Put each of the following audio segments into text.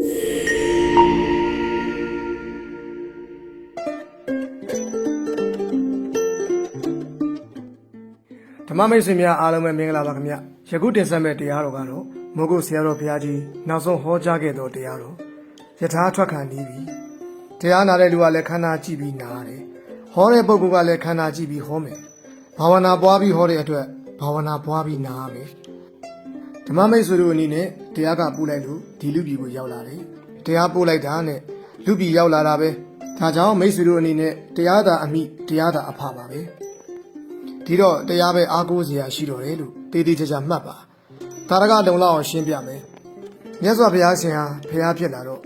ဓမ္မမိတ်ဆွေများအားလုံးပဲမင်္ဂလာပါခင်ဗျယခုတင်ဆက်မဲ့တရားတော်ကတော့မိုးကုတ်ဆရာတော်ဘုရားကြီးနောက်ဆုံးဟောကြားခဲ့သောတရားတော်ယထာထွက်ခံနေပြီတရားနာတဲ့လူကလည်းခန္ဓာကြည့်ပြီးနားတယ်ဟောတဲ့ပုဂ္ဂိုလ်ကလည်းခန္ဓာကြည့်ပြီးဟောမယ်ဘာဝနာပွားပြီးဟောတဲ့အတွက်ဘာဝနာပွားပြီးနားမယ်ဓမ္မမိတ်ဆွေတို့အနေနဲ့တရားကပို့လိုက်လို့ဒီလူပြည်ကိုရောက်လာတယ်တရားပို့လိုက်တာနဲ့လူပြည်ရောက်လာတာပဲဒါကြောင့်မိတ်ဆွေတို့အနေနဲ့တရားသာအမိတရားသာအဖပါပဲဒီတော့တရားပဲအားကိုးစရာရှိတော့တယ်လို့တေးသေးချာချာမှတ်ပါဒါရကလုံလောက်အောင်ရှင်းပြမယ်မြတ်စွာဘုရားရှင်ဟာဘုရားဖြစ်လာတော့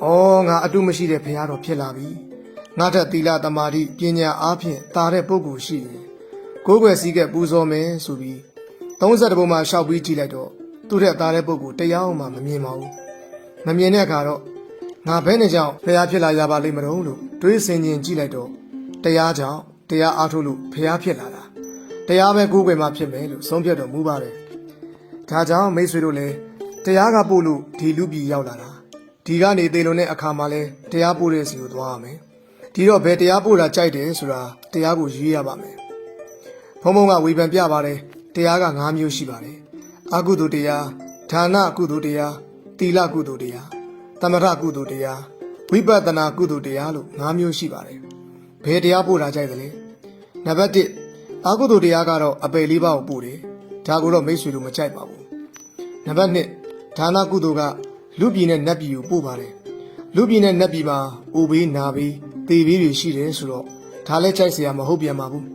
ဩငါအတုမရှိတဲ့ဘုရားတော်ဖြစ်လာပြီငါထက်သီလသမာဓိပညာအားဖြင့်တာတဲ့ပုဂ္ဂိုလ်ရှိရင်ကိုယ်ွယ်စည်းကပူဇော်မယ်ဆိုပြီး30ဘုံမှာရှောက်ပြီးကြည့်လိုက်တော့သူ့ထက်တာတဲ့ပုဂ္ဂိုလ်တရားမှမမြင်ပါဘူးမမြင်တဲ့အခါတော့ငါဘယ်နဲ့ကြောင့်ဘုရားဖြစ်လာရပါလိမ့်မလို့တွေးဆင်ခြင်ကြည့်လိုက်တော့တရားကြောင့်တရားအားထုတ်လို့ဘုရားဖြစ်လာတာတရားပဲကိုယ်ွယ်မှဖြစ်မယ်လို့ဆုံးဖြတ်တော်မူပါတယ်ဒါကြောင့်မိတ်ဆွေတို့လည်းတရားကပို့လို့ဒီလူပြည်ရောက်လာတာဒီကနေသေလွန်တဲ့အခါမှာလဲတရားပို့တဲ့စီကိုသွားရမယ်ဒီတော့ဘယ်တရားပို့တာကြိုက်တယ်ဆိုတာတရားကိုရွေးရပါမယ်ဘုံဘုံကဝေဖန်ပြပါတယ်တရားက5မျိုးရှိပါတယ်အကုသိုလ်တရားဒါနကုသိုလ်တရားသီလကုသိုလ်တရားသမထကုသိုလ်တရားဝိပဿနာကုသိုလ်တရားလို့5မျိုးရှိပါတယ်ဘယ်တရားပို့တာကြိုက်သလဲနံပါတ်1အကုသိုလ်တရားကတော့အပယ်လေးပါးကိုပို့တယ်ဒါကိုတော့မိတ်ဆွေတို့မကြိုက်ပါဘူးနံပါတ်2ဒါနကုသိုလ်ကလူပြည်နဲ့နတ်ပြည်ကိုပို့ပါတယ်လူပြည်နဲ့နတ်ပြည်မှာအိုဘေးနာဘေးသေဘေးတွေရှိတယ်ဆိုတော့ဒါလည်းကြိုက်စရာမဟုတ်ပြန်ပါဘူး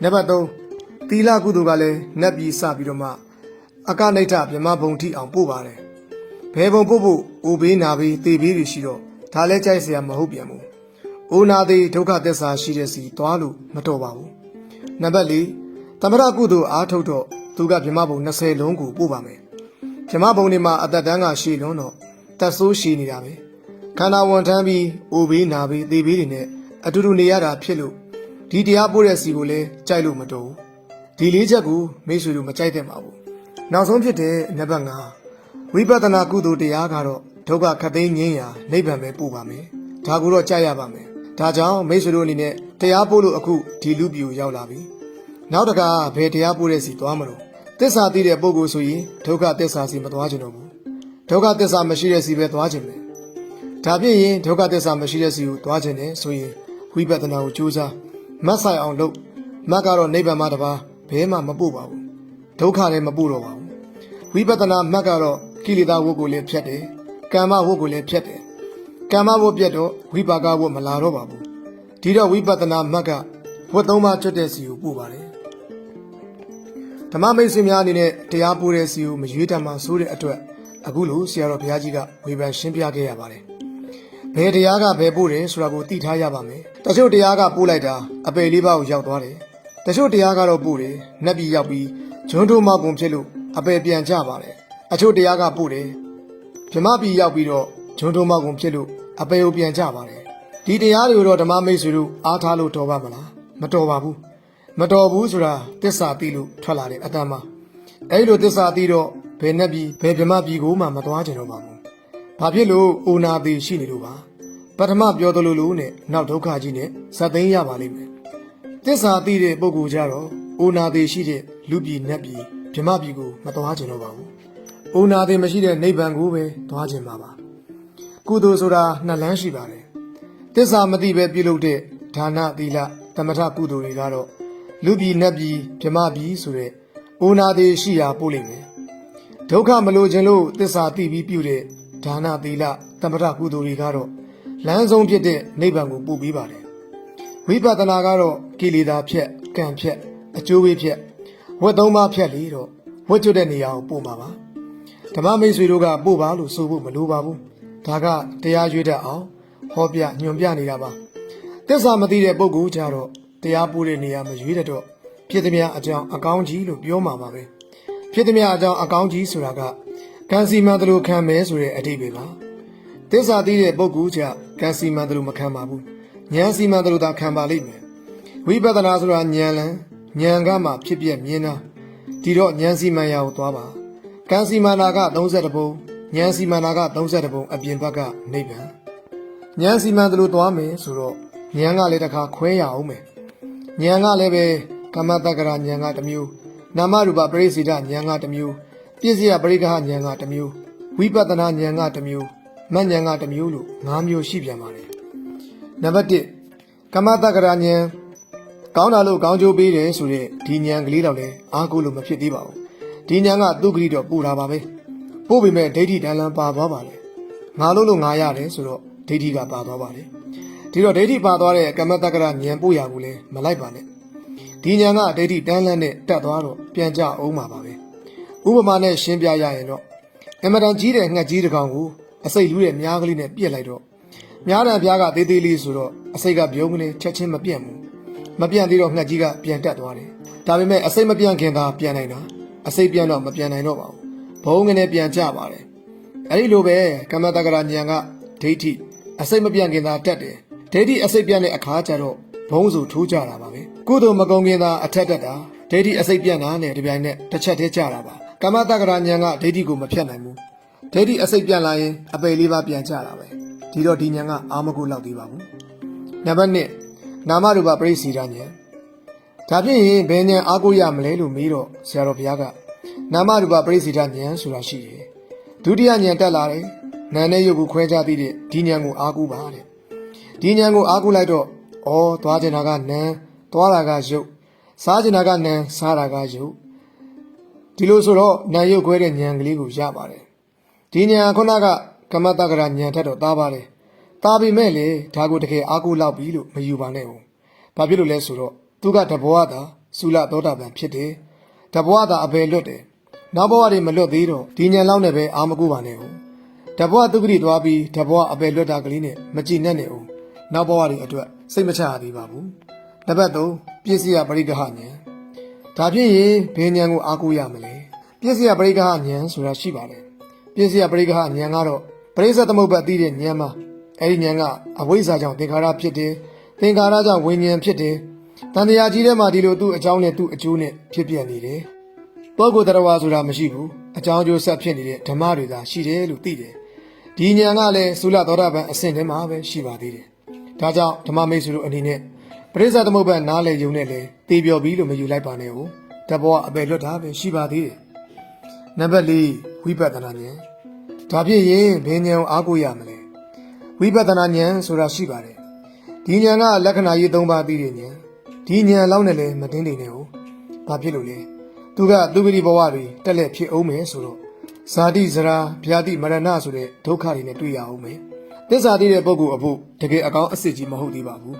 နံပါတ်3သီလကုသိုလ်ကလည်းနတ်ပြည်စပြီးတော့မှအကနိဋ္ဌဗြဟ္မဘုံထိအောင်ပို့ပါတယ်ဘယ်ဘုံပို့ဖို့အိုဘေးနာဘေးသေဘေးတွေရှိတော့ဒါလည်းကြိုက်စရာမဟုတ်ပြန်ဘူးအိုနာသေးဒုက္ခသစ္စာရှိတဲ့စီသွားလို့မတော်ပါဘူးနံပါတ်4သမထကုသိုလ်အားထုတ်တော့သူကဗြဟ္မဘုံ20လုံးကိုပို့ပါမယ်ဗြဟ္မဘုံတွေမှာအသက်တန်းကရှည်လွန်းတော့တက်ဆိုးရှည်နေတာပဲခန္ဓာဝန်ထမ်းပြီးအိုဘေးနာဘေးသေဘေးတွေနဲ့အတူတူနေရတာဖြစ်လို့ဒီတရားပို့တဲ့စီကိုလည်းကြိုက်လို့မတော်ဘူးဒီလေးချက်ကိုမိတ်ဆွေတို့မကြိုက်သင့်ပါဘူးနောက်ဆုံးဖြစ်တဲ့နံပါတ်5ဝိပဿနာကုသိုလ်တရားကတော့ဒုက္ခခတ်သိမ်းငြိမ်းရာနိဗ္ဗာန်ပဲပို့ပါမယ်ဒါကိုတော့ကြိုက်ရပါမယ်ဒါကြောင့်မိတ်ဆွေတို့အနေနဲ့တရားပို့လို့အခုဒီလူပြည်ကိုရောက်လာပြီနောက်တခါဘယ်တရားပို့တဲ့စီသွားမလို့သစ္စာသိတဲ့ပုဂ္ဂိုလ်ဆိုရင်ဒုက္ခသစ္စာစီမသွားကြတော့ဘူးဒုက္ခသစ္စာမရှိတဲ့စီပဲသွားခြင်းပဲဒါဖြစ်ရင်ဒုက္ခသစ္စာမရှိတဲ့စီကိုသွားခြင်းနဲ့ဆိုရင်ဝိပဿနာကိုကြိုးစားမတ်ဆိုင်အောင်လုပ်မတ်ကတော့နိဗ္ဗာန်မှာတပါဘဲမှမပို့ပါဘူးဒုက္ခလည်းမပို့တော့ပါဘူးဝိပဿနာမတ်ကတော့ကိလေသာဝတ်ကိုလည်းဖြတ်တယ်ကမ္မဝတ်ကိုလည်းဖြတ်တယ်ကမ္မဝတ်ပြတ်တော့ဝိပါကဝတ်မလာတော့ပါဘူးဒီတော့ဝိပဿနာမတ်ကဝတ်3ပါးကျွတ်တဲ့စီကိုပို့ပါတယ်ဓမ္မမိတ်ဆွေများအနေနဲ့တရားပို့တဲ့စီကိုမရွေးတတ်မှဆိုတဲ့အတွက်အခုလိုဆရာတော်ဘုရားကြီးကဝေဖန်ရှင်းပြခဲ့ရပါတယ်ဘယ်တရားကဘယ်ပို့တယ်ဆိုတာကိုသိထားရပါမယ်တချို့တရားကပို့လိုက်တာအပယ်လေးပါးကိုရောက်သွားတယ်တချို့တရားကတော့ပို့တယ်နတ်ပြည်ရောက်ပြီးဂျွန်းထိုးမောက်ကုန်ဖြစ်လို့အပယ်ပြန်ကြပါတယ်အချို့တရားကပို့တယ်ဗြဟ္မပြည်ရောက်ပြီးတော့ဂျွန်းထိုးမောက်ကုန်ဖြစ်လို့အပယ်ကိုပြန်ကြပါတယ်ဒီတရားတွေကိုတော့ဓမ္မမိတ်ဆွေတို့အားထားလို့တော်ပါမလားမတော်ပါဘူးမတော်ဘူးဆိုတာသစ္စာသိလို့ထွက်လာတဲ့အတ္တမအဲဒီလိုသစ္စာသိတော့ဘယ်နဲ့ပြီးဘယ်ဗြဟ္မပြည်ကိုမှမသွားကြတော့ပါဘူးဘာဖြစ်လို့အိုနာသေးရှိနေလို့ပါပထမပြောသလိုလိုနဲ့နောက်ဒုက္ခကြီးနဲ့ဇတ်သိမ်းရပါလိမ့်မယ်သစ္စာသိတဲ့ပုဂ္ဂိုလ်ကြတော့အိုနာသေးရှိတဲ့လူပြည်နတ်ပြည်ဗြဟ္မပြည်ကိုမသွားကြတော့ပါဘူးအိုနာသေးမရှိတဲ့နိဗ္ဗာန်ကိုပဲသွားခြင်းပါကုသိုလ်ဆိုတာ2လမ်းရှိပါတယ်သစ္စာမသိပဲပြုလုပ်တဲ့ဒါနသီလသမထကုသိုလ်တွေကတော့လူပြည်နတ်ပြည်ဗြဟ္မပြည်ဆိုတဲ့အိုနာသေးရှိရာပို့လိမ့်မယ်ဒုက္ခမလိုခြင်းလို့သစ္စာသိပြီးပြုတဲ့ဒါနသီလသမထကုသိုလ်တွေကတော့လမ်းဆုံးဖြစ်တဲ့နိဗ္ဗာန်ကိုပို့ပေးပါတယ်ဝိပဿနာကတော့ကိလေသာဖြတ်ကံဖြတ်အကျိုးပေးဖြတ်ဝတ်3ပါးဖြတ်လေတော့ဝတ်ကျွတ်တဲ့နေရာကိုပို့မှာပါဓမ္မမိတ်ဆွေတို့ကပို့ပါလို့ဆိုဖို့မလိုပါဘူးဒါကတရားရွေးတတ်အောင်ဟောပြညွှန်ပြနေတာပါသစ္စာမသိတဲ့ပုဂ္ဂိုလ်ကြတော့တရားပို့တဲ့နေရာမရွေးတတ်တော့ဖြစ်သည်များအကြောင်းအကောင်းကြီးလို့ပြောမှာပါပဲဖြစ်သည်များအကြောင်းအကောင်းကြီးဆိုတာကကံစီမံတယ်လို့ခံမယ်ဆိုတဲ့အဓိပ္ပာယ်ပါသစ္စာသိတဲ့ပုဂ္ဂိုလ်ကြကံစီမံတယ်လို့မခံပါဘူးဉာဏ်စီမံတယ်လို့သာခံပါလိမ့်မယ်ဝိပဿနာဆိုတာဉာဏ်လန်းဉာဏ်ကမှဖြစ်ပြမြင်တာဒီတော့ဉာဏ်စီမံရာကိုသွားပါကံစီမံတာက30ဘုံ ဉာဏ်စီမံတာက30ပုံအပြင်ဘက်ကနိဗ္ဗာန်ဉာဏ်စီမံတယ်လို့သွားမယ်ဆိုတော့ဉာဏ်ကလည်းတစ်ခါခွဲရအောင်မယ်ဉာဏ်ကလည်းပဲကမ္မတက္ကရာဉာဏ်ကတစ်မျိုးနာမရူပပရိစ္ဆေဒဉာဏ်ကတစ်မျိုးပြည့်စရာပရိက္ခဉာဏ်ကတစ်မျိုးဝိပဿနာဉာဏ်ကတစ်မျိုးမဉာဏ်ကတစ်မျိုးလို့5မျိုးရှိပြန်ပါတယ်နံပါတ်1ကမ္မတက္ကရာဉာဏ်ကောင်းတာလို့ကောင်းကျိုးပေးတယ်ဆိုတဲ့ဒီဉာဏ်ကလေးတော့လေအားကိုးလို့မဖြစ်သေးပါဘူးဒီဉာဏ်ကသူ့ဂရိတော့ပူတာပါပဲပို့ပေမဲ့ဒိဋ္ဌိတန်လန်းပါသွားပါလေငါလို့ငါရတယ်ဆိုတော့ဒိဋ္ဌိကပါသွားပါလေဒီတော့ဒိဋ္ဌိပါသွားတဲ့ကမ္မတက္ကရာဉာဏ်ပို့ရဘူးလေမလိုက်ပါနဲ့ဒီဉာဏ်ကဒိဋ္ဌိတန်လန်းနဲ့တက်သွားတော့ပြန်ကြအောင်ပါပဲဥပမာနဲ့ရှင်းပြရရင်တော့အမတန်ကြီးတဲ့ငှက်ကြီးတစ်ကောင်ကိုအစိတ်လူးတဲ့မြားကလေးနဲ့ပြက်လိုက်တော့မြားတံပြားကသေးသေးလေးဆိုတော့အစိတ်ကပြုံးကလေးချက်ချင်းမပြတ်ဘူးမပြတ်သေးတော့ငှက်ကြီးကပြန်တက်သွားတယ်ဒါပေမဲ့အစိတ်မပြတ်ခင်သာပြန်နိုင်တာအစိတ်ပြန်တော့မပြန်နိုင်တော့ပါဘူးဘုံငနဲ့ပြန်ကြပါတယ်အဲဒီလိုပဲကမ္မတက္ကရာဉာဏ်ကဒိဋ္ဌိအစိတ်မပြတ်ခင်သာတက်တယ်ဒိဋ္ဌိအစိတ်ပြတ်တဲ့အခါကျတော့ဘုံစုထိုးကြတာပါပဲကုသိုလ်မကုံခင်သာအထက်တက်တာဒိဋ္ဌိအစိတ်ပြတ်တာနဲ့တပြိုင်နက်တစ်ချက်တည်းကြတာပါကမ္မတက္ကရာဉာဏ်ကဒိဋ္ဌိကိုမဖြတ်နိုင်ဘူးဒိဋ္ဌိအစိတ်ပြတ်လာရင်အပယ်လေးပါးပြန်ကြတာပဲဒီတော့ဒီဉာဏ်ကအာမကုလောက်သေးပါဘူးနံပါတ်1နာမရူပပရိစ္ဆေဒဉာဏ်ဒါဖြင့်ဘယ်ဉာဏ်အားကိုးရမလဲလို့မေးတော့ဆရာတော်ဘုရားကနာမရူပပရိစ္ဆေဒဉာဏ်ဆိုတာရှိတယ်ဒုတိယဉာဏ်တက်လာတယ်နာနဲ့ရုပ်ကိုခွဲခြားသိတဲ့ဒီဉာဏ်ကိုအားကိုးပါတဲ့ဒီဉာဏ်ကိုအားကိုးလိုက်တော့သွားကျင်တာကနာသွားတာကရုပ်စားကျင်တာကနာစားတာကရုပ်ဒီလိုဆိုတော့နာရုပ်ခွဲတဲ့ဉာဏ်ကလေးကိုရပါတယ်ဒီဉာဏ်ခုနကကမ္မတက္ကရာဉာဏ်ထက်တော့သားပါတယ်သားပေမဲ့လေဒါကိုတကယ်အားကိုးလောက်ပြီလို့မယူပါနဲ့ဘူးဘာဖြစ်လို့လဲဆိုတော့သူကတဘောသာသုလသောတာပန်ဖြစ်တယ်တဘောသာအဘယ်လွတ်တယ်နောက်ဘဝတွေမလွတ်သေးတော့ဒီဉာဏ်လောက်နဲ့ပဲအာမကိုးပါနဲ့ဘူးတဘောသူဂတိသွားပြီးတဘောအဘယ်လွတ်တာကလေးနဲ့မကြည်နဲ့ဘူးနောက်ဘဝတွေအတွက်စိတ်မချရသေးပါဘူးနံပါတ်3ပြည့်စည်ပရိက္ခဉာဏ်ဒါဖြင့်ရင်ဘယ်ဉာဏ်ကိုအားကိုးရမလဲပြည့်စည်ပရိက္ခဉာဏ်ဆိုတာရှိပါတယ်ပြည့်စည်ပရိက္ခဉာဏ်ကတော့ပရိစ္ဆေသမုပ္ပါသိတဲ့ဉာဏ်မှာအဲဒီဉာဏ်ကအဝိဇ္ဇာကြောင့်သင်္ခါရဖြစ်တယ်သင်္ခါရကြောင့်ဝိညာဉ်ဖြစ်တယ်တန်တရားကြီးထဲမှာဒီလိုသူ့အကြောင်းနဲ့သူ့အကျိုးနဲ့ဖြစ်ပြနေတယ်ပုဂ္ဂိုလ်တရားဆိုတာမရှိဘူးအကြောင်းအကျိုးဆက်ဖြစ်နေတဲ့ဓမ္မတွေသာရှိတယ်လို့သိတယ်ဒီဉာဏ်ကလည်းသုလသောတာပန်အဆင့်ထဲမှာပဲရှိပါသေးတယ်ဒါကြောင့်ဓမ္မမိတ်ဆွေတို့အနေနဲ့ပရိစ္ဆေသမုပ္ပါနားလည်ယုံနဲ့လည်းသိပြောပြီးလို့မယူလိုက်ပါနဲ့ဟုတ်တဘောအပယ်လွတ်တာပဲရှိပါသေးတယ်နံပါတ်4ဝိပဿနာဉာဏ်ဒါဖြစ်ရင်ဘယ်ဉာဏ်ကိုအားကိုးရမလဲဝိပဿနာဉာဏ်ဆိုတာရှိပါတယ်ဒီဉာဏ်ကလက္ခဏာရေး3ပါးသိတဲ့ဉာဏ်ဒီဉာဏ်လောက်နဲ့လည်းမတင်းနေနဲ့ဟုတ်ဘာဖြစ်လို့လဲသူကသူဂတိဘဝတွေတက်လက်ဖြစ်အောင်မယ်ဆိုတော့ဇာတိဇရာဗျာတိမရဏဆိုတဲ့ဒုက္ခတွေနဲ့တွေ့ရအောင်မယ်သစ္စာသိတဲ့ပုဂ္ဂိုလ်အဖို့တကယ်အကောင်းအစစ်ကြီးမဟုတ်သေးပါဘူ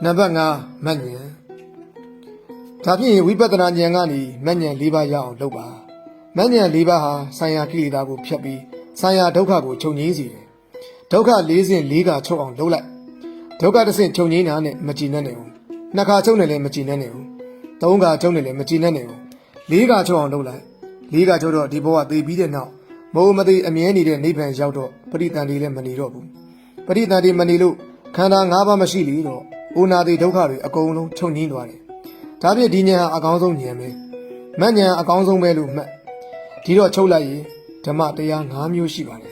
းနံပါတ်5မဉ္ဇဉ်ဒါဖြင့်ဝိပဿနာဉာဏ်ကနေမဉ္ဇဉ်4ပါးရအောင်လုပ်ပါမဉ္ဇဉ်4ပါးဟာဆိုင်ရာကိလေသာကိုဖျက်ပြီးဆိုင်ရာဒုက္ခကိုချုပ်ငြိမ်းစေတယ်ဒုက္ခ4ဆင့်4ကချုပ်အောင်လုပ်လိုက်ဒုက္ခတစ်ဆင့်ချုပ်ငြိမ်းတာနဲ့မကြည်နဲ့ဘူး2ခါချုပ်နေလည်းမကြည်နဲ့ဘူး3ခါချုပ်နေလည်းမကြည်နဲ့ဘူး4ခါချုပ်အောင်လုပ်လိုက်4ခါချုပ်တော့ဒီဘဝသိပြီးတဲ့နောက်မိုးမသိအမြဲနေတဲ့နိဗ္ဗာန်ရောက်တော့ပရိသန္တိလည်းမနေတော့ဘူးပရိသန္တိမနေလို့ခန္ဓာ၅ပါးမရှိလေတော့ဩနာတိဒုက္ခတွေအကုန်လုံးချုပ်ငြိမ်းသွားတယ်ဒါဖြင့်ဒီဉာဏ်ဟာအကောင်းဆုံးဉာဏ်ပဲမဉဏ်အကောင်းဆုံးပဲလို့မှတ်ဒီတော့ချုပ်လိုက်ရင်ဓမ္မတရား5မျိုးရှိပါတယ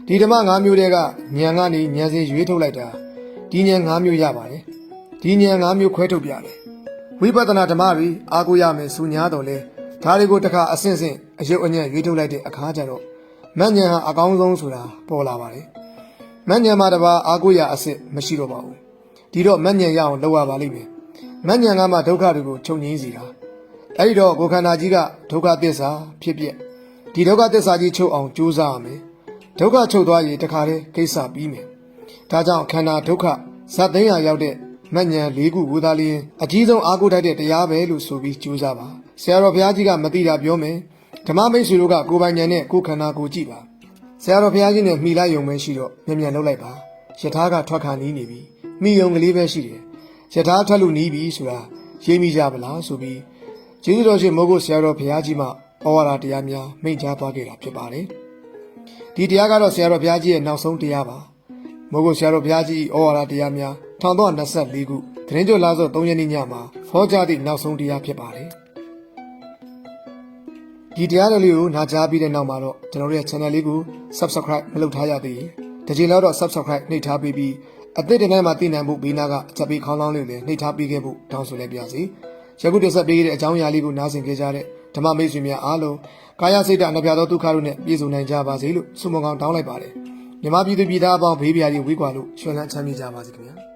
်ဒီဓမ္မ5မျိုးတည်းကဉာဏ်ကနေဉာဏ်စဉ်ရွေးထုတ်လိုက်တာဒီဉာဏ်5မျိုးရပါတယ်ဒီဉာဏ်5မျိုးခွဲထုတ်ပြတယ်ဝိပဿနာဓမ္မတွေအားကိုးရမယ်စူညာတော့လဲဒါတွေကိုတစ်ခါအဆင့်ဆင့်အယုတ်အညံ့ရွေးထုတ်လိုက်တဲ့အခါကျတော့မဉဏ်ဟာအကောင်းဆုံးဆိုတာပေါ်လာပါတယ်မဉဏ်မှာတပါအားကိုးရအစစ်မရှိတော့ပါဘူးဒီတော့မဉဏ်ရအောင်လုပ်ရပါလိမ့်မယ်မဉဏ်ကမှဒုက္ခတွေကိုချုပ်ငြိမ်းစေတာအဲဒီတော့ကိုယ်ခန္ဓာကြီးကဒုက္ခသစ္စာဖြစ်ပြဒီဒုက္ခသစ္စာကြီးချုပ်အောင်ကြိုးစားရမယ်ဒုက္ခချုပ်သွားရင်တခါတည်းကိစ္စပြီးမယ်ဒါကြောင့်ခန္ဓာဒုက္ခဇတ်သိမ်းရရောက်တဲ့မဉဏ်၄ခုဝူသားလျင်အကြီးဆုံးအားကိုးထိုက်တဲ့တရားပဲလို့ဆိုပြီးကြိုးစားပါဆရာတော်ဘုရားကြီးကမသိတာပြောမယ်ဓမ္မမိတ်ဆွေတို့ကကိုယ်ပိုင်ဉာဏ်နဲ့ကိုယ်ခန္ဓာကိုကြည့်ပါဆရာတော်ဘုရားကြီးနဲ့မှီလိုက်ယုံပဲရှိတော့မြန်မြန်လုပ်လိုက်ပါယထာကထွက်ခါနီးနေပြီမှီယုံကလေးပဲရှိတယ်ယထာထွက်လို့နီးပြီဆိုတာရေးမိကြပါလားဆိုပြီးကျေးဇူးတော်ရှင်မိုးကုတ်ဆရာတော်ဘုရားကြီးမှဩဝါဒတရားများမိန့်ကြားသွားခဲ့တာဖြစ်ပါတယ်ဒီတရားကတော့ဆရာတော်ဘုရားကြီးရဲ့နောက်ဆုံးတရားပါမိုးကုတ်ဆရာတော်ဘုရားကြီးဩဝါဒတရားများ1324ခုသတင်းကြိုလာစော3ရက်နေ့ညမှာဟောကြားသည့်နောက်ဆုံးတရားဖြစ်ပါတယ် ဒီတရားတော်လေးကိုနားကြားပြီးတဲ့နောက်မှာတော့ကျွန်တော်တို့ရဲ့ channel လေးကို subscribe မလုပ်ထားရသေးရင်ဒီချိန်တော့ subscribe နှိပ်ထားပြီးအသစ်တင်တိုင်းမှာသိနိုင်မှုဘေးနားကအချက်ပေးခေါင်းလောင်းလေးလည်းနှိပ်ထားပြီးခဲ့ဖို့တောင်းဆိုလိုက်ပါစီယခုတင်ဆက်ပေးတဲ့အကြောင်းအရာလေးကိုနားဆင်ကြတဲ့ဓမ္မမိတ်ဆွေများအားလုံးကာယစိတ်ဓာတ်အနှပြသောဒုက္ခတို့နဲ့ပြည့်စုံနိုင်ကြပါစေလို့ဆုမွန်ကောင်းတောင်းလိုက်ပါတယ်မြမပြည်သူပြည်သားအပေါင်းဘေးပြားတွေဝေးကွာလို့ရှင်လန်းချမ်းမြေ့ကြပါစေခင်ဗျာ